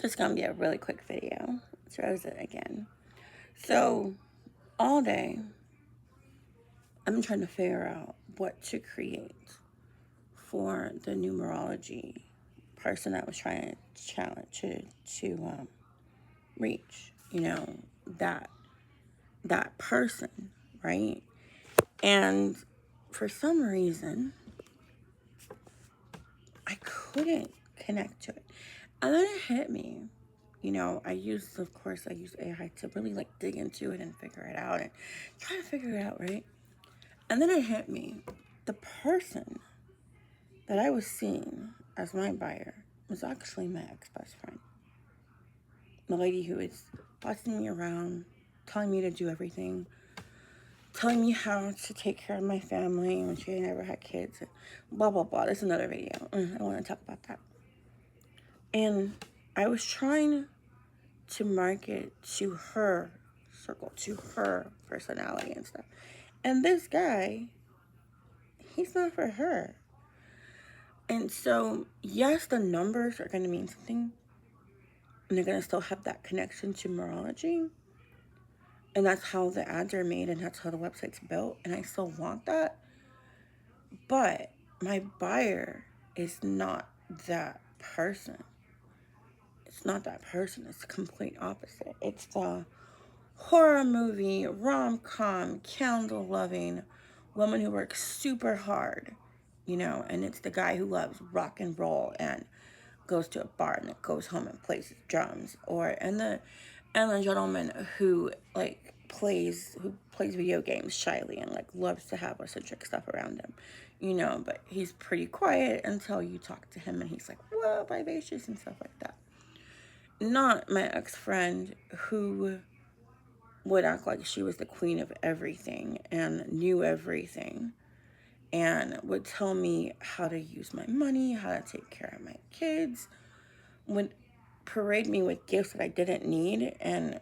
This is going to be a really quick video. It's Rosa again. So, all day, I've been trying to figure out what to create for the numerology person I was trying to challenge to reach. You know, that person, right? And for some reason, I couldn't connect to it. And then it hit me. You know, I use AI to really like dig into it and figure it out and try to figure it out, right? And then it hit me. The person that I was seeing as my buyer was actually my ex-best friend. The lady who is bossing me around, telling me to do everything, telling me how to take care of my family when she never had kids, blah, blah, blah. That's another video. I don't want to talk about that. And I was trying to market to her circle, to her personality and stuff. And this guy, he's not for her. And so, yes, the numbers are going to mean something. And they're going to still have that connection to numerology. And that's how the ads are made and that's how the website's built. And I still want that. But my buyer is not that person. It's not that person. It's the complete opposite. It's the horror movie, rom-com, candle-loving woman who works super hard, you know, and it's the guy who loves rock and roll and goes to a bar and goes home and plays drums, and the gentleman who plays video games shyly and like loves to have eccentric stuff around him, you know, but he's pretty quiet until you talk to him and he's like, whoa, vivacious and stuff like that. Not my ex-friend who would act like she was the queen of everything and knew everything and would tell me how to use my money, how to take care of my kids, would parade me with gifts that I didn't need and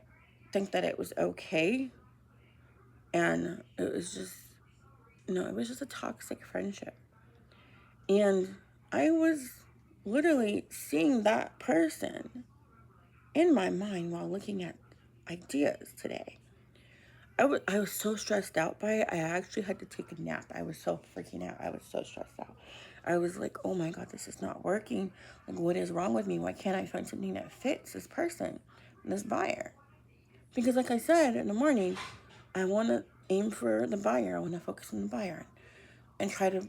think that it was okay. And it was just a toxic friendship. And I was literally seeing that person in my mind while looking at ideas today. I was so stressed out by it. I actually had to take a nap. I was so freaking out. I was so stressed out. I was like, oh my God, this is not working. Like, what is wrong with me? Why can't I find something that fits this person, this buyer? Because like I said in the morning, I want to aim for the buyer. I want to focus on the buyer and try to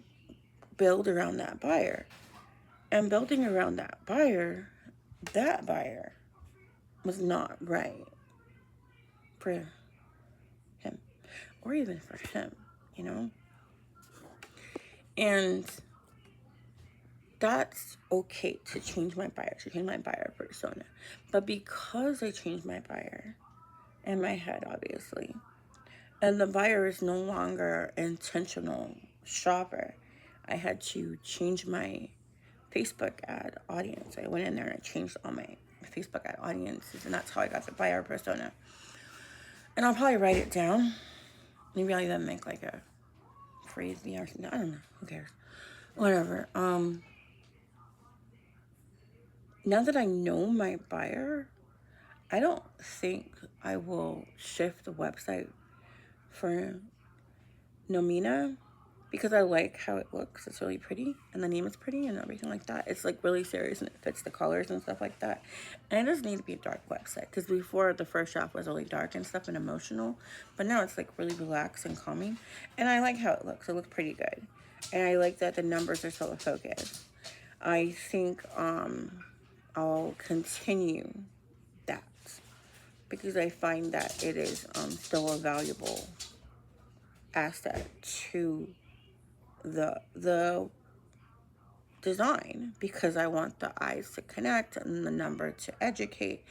build around that buyer. And building around that buyer was not right for him or even for him, you know? And that's okay to change my buyer persona. But because I changed my buyer in my head, obviously, and the buyer is no longer an intentional shopper, I had to change my Facebook ad audience. I went in there and I changed all my Facebook ad audiences, and that's how I got the buyer persona. And I'll probably write it down. Maybe I'll even make like a phrase or something. I don't know. Who cares? Whatever. Now that I know my buyer, I don't think I will shift the website for Numina because I like how it looks. It's really pretty and the name is pretty and everything like that. It's like really serious and it fits the colors and stuff like that. And it doesn't need to be a dark website because before the first draft was really dark and stuff and emotional, but now it's like really relaxed and calming. And I like how it looks. It looks pretty good. And I like that the numbers are still a focus. I think I'll continue that because I find that it is still a valuable asset to the design because I want the eyes to connect and the number to educate,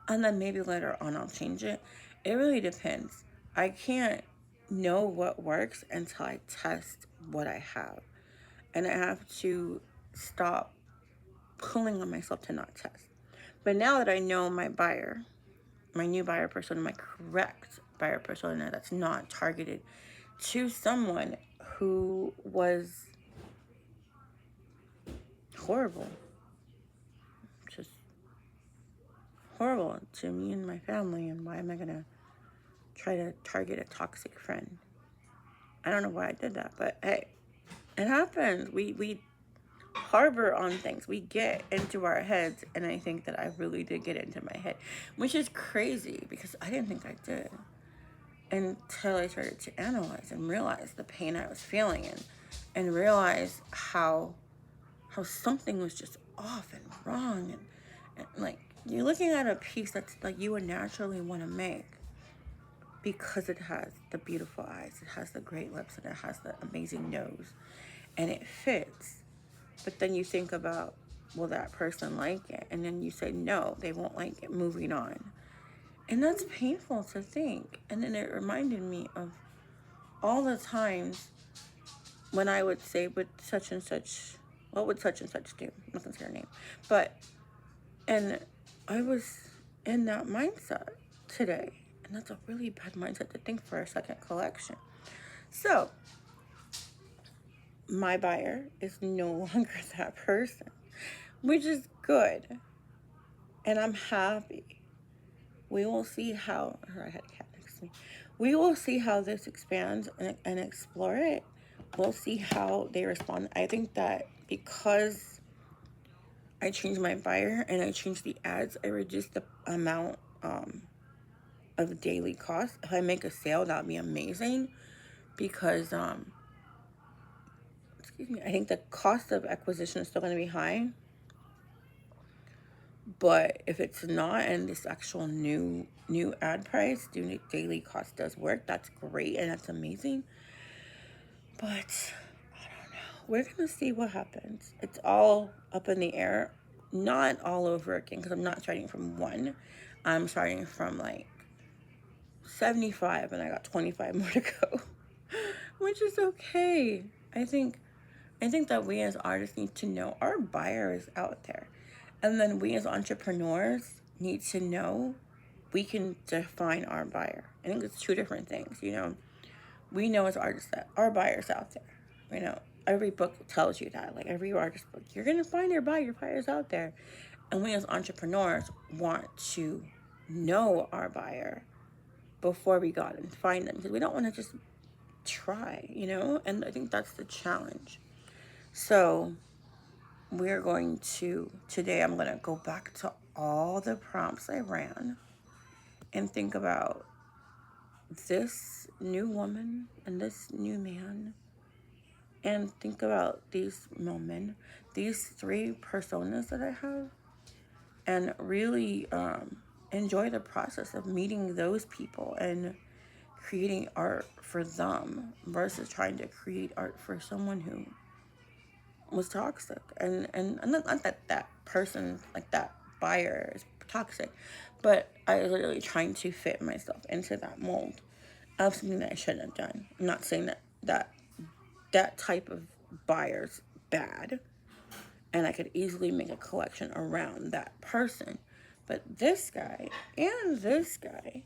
and then maybe later on I'll change it. It really depends. I can't know what works until I test what I have, and I have to stop pulling on myself to not test. But now that I know my buyer, my new buyer persona, my correct buyer persona that's not targeted to someone who was horrible, just horrible to me and my family, and why am I gonna try to target a toxic friend? I don't know why I did that, but hey, it happens. We harbor on things. We get into our heads, and I think that I really did get into my head, which is crazy because I didn't think I did until I started to analyze and realize the pain I was feeling, and realize how something was just off and wrong, and like you're looking at a piece that's like you would naturally want to make because it has the beautiful eyes, it has the great lips, and it has the amazing nose, and it fits. But then you think about, will that person like it? And then you say, no, they won't like it, moving on. And that's painful to think. And then it reminded me of all the times when I would say, with such and such, what would such and such do? I'm not going to say her name. But, and I was in that mindset today. And that's a really bad mindset to think for a second collection. So, my buyer is no longer that person, which is good. And I'm happy. We will see how, I had a cat next to me. We will see how this expands and explore it. We'll see how they respond. I think that because I changed my buyer and I changed the ads, I reduced the amount of daily cost. If I make a sale, that would be amazing because, excuse me, I think the cost of acquisition is still going to be high. But if it's not, and this actual new ad price, daily cost does work, that's great and that's amazing. But I don't know. We're gonna see what happens. It's all up in the air. Not all over again, because I'm not starting from 1. I'm starting from like 75, and I got 25 more to go, which is okay. I think that we as artists need to know our buyer is out there. And then we as entrepreneurs need to know we can define our buyer. I think it's 2 different things, you know. We know as artists that our buyer's out there. You know, every book tells you that. Like every artist book, you're going to find your buyer's out there. And we as entrepreneurs want to know our buyer before we go out and find them. Because we don't want to just try, you know. And I think that's the challenge. So we're going to, today I'm going to go back to all the prompts I ran and think about this new woman and this new man, and think about these women, these 3 personas that I have, and really enjoy the process of meeting those people and creating art for them versus trying to create art for someone who was toxic. And not that person, like that buyer, is toxic, but I was literally trying to fit myself into that mold of something that I shouldn't have done. I'm not saying that type of buyer's bad, and I could easily make a collection around that person, but this guy and this guy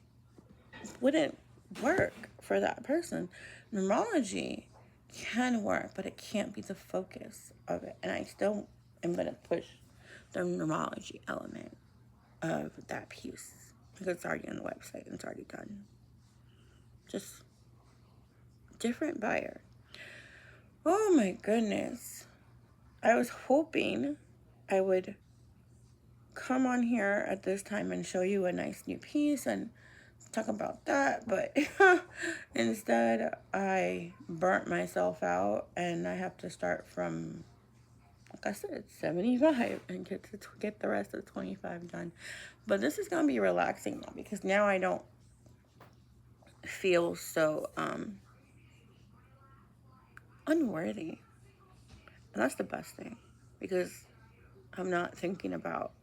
wouldn't work for that person. Numerology can work, but it can't be the focus of it. And I still am going to push the numerology element of that piece because it's already on the website and it's already done. Just different buyer. Oh my goodness. I was hoping I would come on here at this time and show you a nice new piece and talk about that, but instead I burnt myself out and I have to start from, like I said, 75 and get the rest of 25 done. But this is gonna be relaxing now because now I don't feel so unworthy, and that's the best thing because I'm not thinking about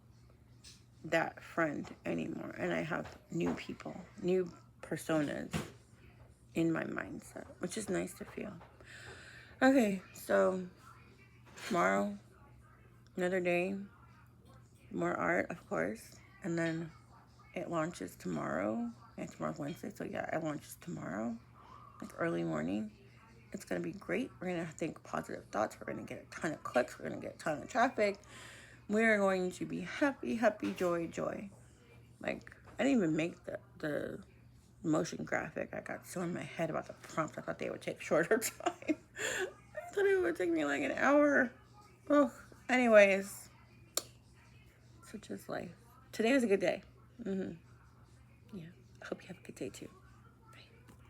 that friend anymore, and I have new people, new personas in my mindset, which is nice to feel. Okay, so tomorrow, another day, more art, of course, and then it launches tomorrow. And tomorrow's Wednesday, so yeah, it launches tomorrow, like early morning. It's gonna be great. We're gonna think positive thoughts. We're gonna get a ton of clicks. We're gonna get a ton of traffic. We're going to be happy, happy, joy, joy. Like, I didn't even make the motion graphic. I got so in my head about the prompt. I thought they would take shorter time. I thought it would take me like an hour. Oh, anyways, such is life. Today was a good day. Yeah, I hope you have a good day too.